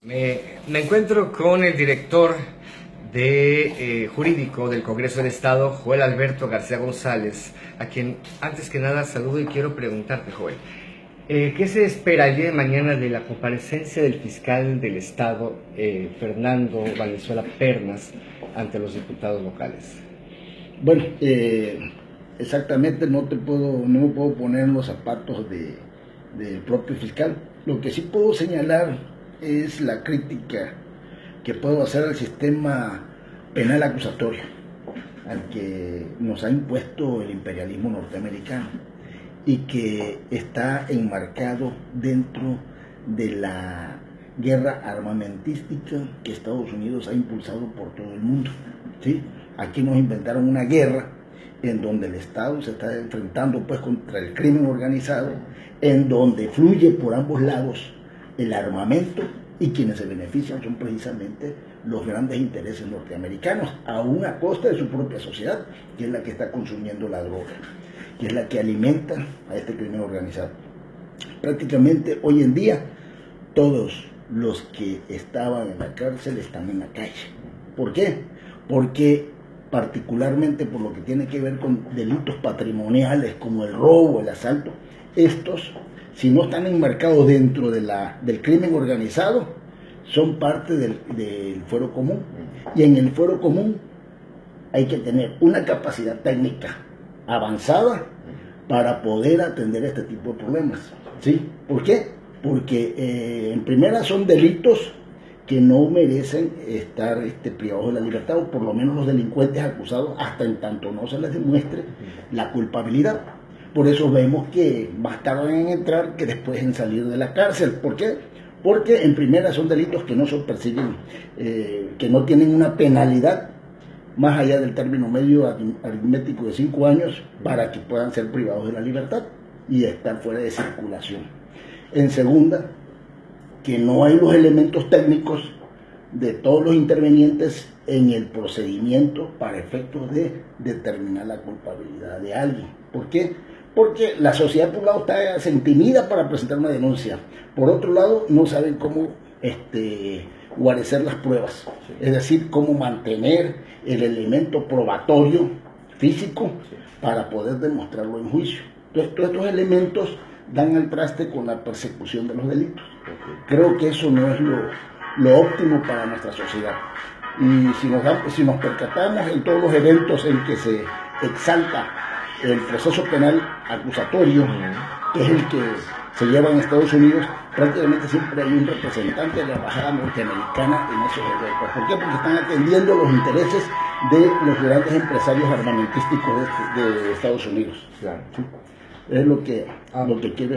Me encuentro con el director de jurídico del Congreso del Estado, Joel Alberto García González, a quien antes que nada saludo y quiero preguntarte, Joel, ¿qué se espera el día de mañana de la comparecencia del fiscal del Estado, Fernando Valenzuela Pernas, ante los diputados locales? Bueno, exactamente no me puedo poner en los zapatos del propio fiscal. Lo que sí puedo señalar es la crítica que puedo hacer al sistema penal acusatorio, al que nos ha impuesto el imperialismo norteamericano y que está enmarcado dentro de la guerra armamentística que Estados Unidos ha impulsado por todo el mundo, ¿sí? Aquí nos inventaron una guerra en donde el Estado se está enfrentando pues contra el crimen organizado, en donde fluye por ambos lados el armamento y quienes se benefician son precisamente los grandes intereses norteamericanos, aún a costa de su propia sociedad, que es la que está consumiendo la droga, que es la que alimenta a este crimen organizado. Prácticamente hoy en día todos los que estaban en la cárcel están en la calle. ¿Por qué? Porque particularmente por lo que tiene que ver con delitos patrimoniales como el robo, el asalto, estos, si no están enmarcados dentro del crimen organizado, son parte del fuero común. Y en el fuero común hay que tener una capacidad técnica avanzada para poder atender este tipo de problemas, ¿sí? ¿Por qué? Porque en primera son delitos que no merecen estar privados de la libertad, o por lo menos los delincuentes acusados, hasta en tanto no se les demuestre la culpabilidad. Por eso vemos que más tardan en entrar que después en salir de la cárcel. ¿Por qué? Porque en primera son delitos que no se persiguen, que no tienen una penalidad más allá del término medio aritmético de 5 años para que puedan ser privados de la libertad y estar fuera de circulación. En segunda, que no hay los elementos técnicos de todos los intervenientes en el procedimiento para efectos de determinar la culpabilidad de alguien. ¿Por qué? Porque la sociedad, por un lado, se intimida para presentar una denuncia. Por otro lado, no saben cómo guarecer las pruebas. Es decir, cómo mantener el elemento probatorio físico para poder demostrarlo en juicio. Entonces, todos estos elementos dan al traste con la persecución de los delitos. Creo que eso no es lo óptimo para nuestra sociedad. Y si nos percatamos en todos los eventos en que se exalta el proceso penal acusatorio, que es el que se lleva en Estados Unidos, prácticamente siempre hay un representante de la embajada norteamericana en esos eventos. ¿Por qué? Porque están atendiendo los intereses de los grandes empresarios armamentísticos de Estados Unidos. Claro. Es lo que quiero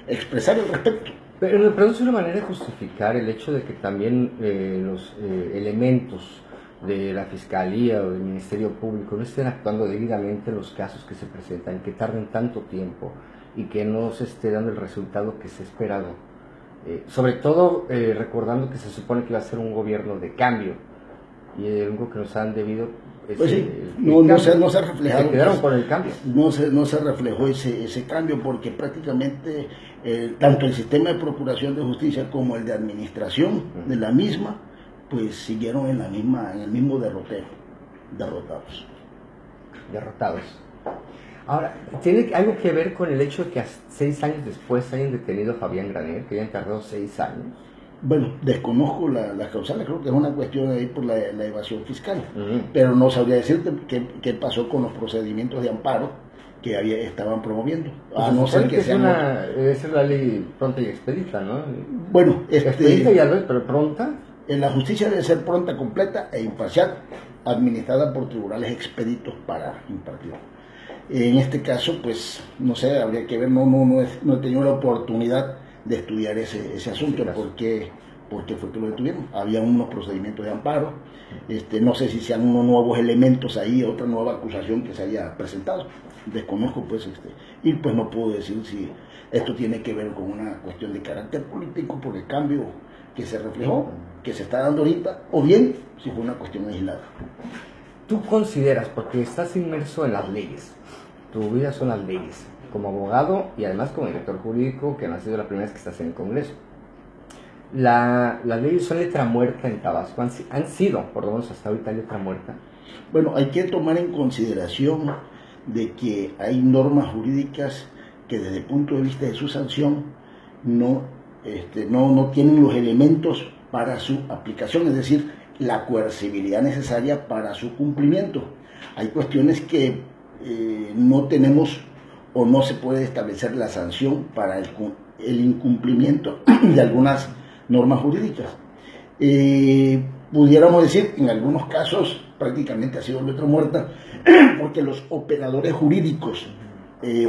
expresar al respecto. Pero es una manera de justificar el hecho de que también los elementos de la Fiscalía o del Ministerio Público no estén actuando debidamente en los casos que se presentan, que tarden tanto tiempo y que no se esté dando el resultado que se ha esperado. Sobre todo recordando que se supone que va a ser un gobierno de cambio y el único que nos han debido pues sí, no se ha reflejado. Se quedaron con el cambio. No se reflejó ese cambio porque prácticamente tanto el sistema de procuración de justicia como el de administración de la misma, pues siguieron en el mismo derrotero, derrotados. Ahora, ¿tiene algo que ver con el hecho de que 6 años después hayan detenido a Fabián Graner, que hayan tardado 6 años? Bueno, desconozco las causales, creo que es una cuestión ahí por la evasión fiscal, pero no sabría decirte qué pasó con los procedimientos de amparo que estaban promoviendo. Pues no ser que debe ser la ley pronta y expedita, ¿no? Bueno, expedita y al pero pronta. En la justicia debe ser pronta, completa e imparcial, administrada por tribunales expeditos para impartirlo. En este caso, pues, no sé, habría que ver, no he tenido la oportunidad de estudiar ese asunto, por qué fue que lo detuvieron. Había unos procedimientos de amparo, no sé si sean unos nuevos elementos ahí, otra nueva acusación que se haya presentado, desconozco pues, y pues no puedo decir si esto tiene que ver con una cuestión de carácter político por el cambio que se reflejó, que se está dando ahorita, o bien si fue una cuestión aislada. ¿Tú consideras, porque estás inmerso en las leyes, tu vida son las leyes, como abogado y además como director jurídico, que no ha sido la primera vez que estás en el Congreso, Las leyes son letra muerta en Tabasco, han sido, por lo menos hasta ahorita, letra muerta. Bueno, hay que tomar en consideración de que hay normas jurídicas que desde el punto de vista de su sanción no tienen los elementos para su aplicación, es decir, la coercibilidad necesaria para su cumplimiento. Hay cuestiones que no tenemos o no se puede establecer la sanción para el incumplimiento de algunas normas jurídicas. Pudiéramos decir, en algunos casos prácticamente ha sido letra muerta, porque los operadores jurídicos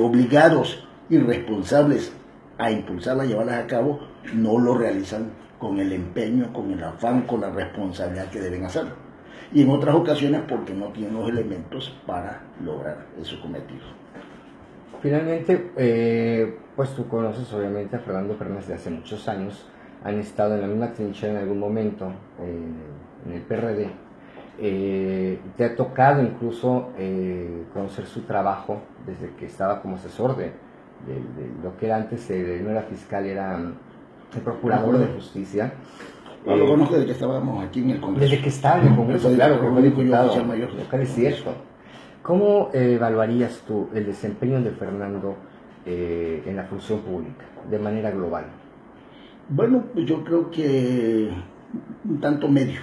obligados y responsables a impulsarlas, llevarlas a cabo, no lo realizan con el empeño, con el afán, con la responsabilidad que deben hacerlo. Y en otras ocasiones porque no tienen los elementos para lograr esos cometidos. Finalmente, pues tú conoces obviamente a Fernando Fernández de hace muchos años, han estado en la misma trinchera en algún momento, en el PRD. Te ha tocado incluso conocer su trabajo desde que estaba como asesor de lo que era antes, no era fiscal, era el procurador de justicia. Lo conozco desde que estábamos aquí en el Congreso. Desde que estaba en el Congreso, claro, que fue diputado. Mayor. Es cierto. ¿Cómo evaluarías tú el desempeño de Fernando en la función pública, de manera global? Bueno, pues yo creo que un tanto medio.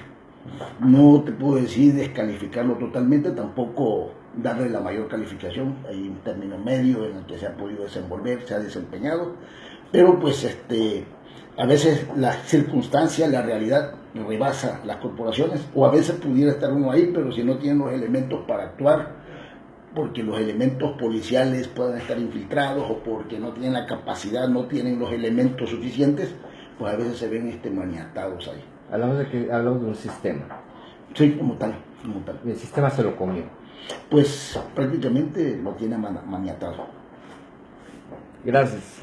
No te puedo decir descalificarlo totalmente, tampoco darle la mayor calificación. Hay un término medio en el que se ha podido desenvolver, se ha desempeñado, pero pues a veces la circunstancia, la realidad rebasa las corporaciones, o a veces pudiera estar uno ahí, pero si no tiene los elementos para actuar, porque los elementos policiales puedan estar infiltrados o porque no tienen la capacidad, no tienen los elementos suficientes, pues a veces se ven maniatados ahí. Hablamos de un sistema. Sí, como tal. El sistema se lo comió. Pues prácticamente lo tiene maniatado. Gracias.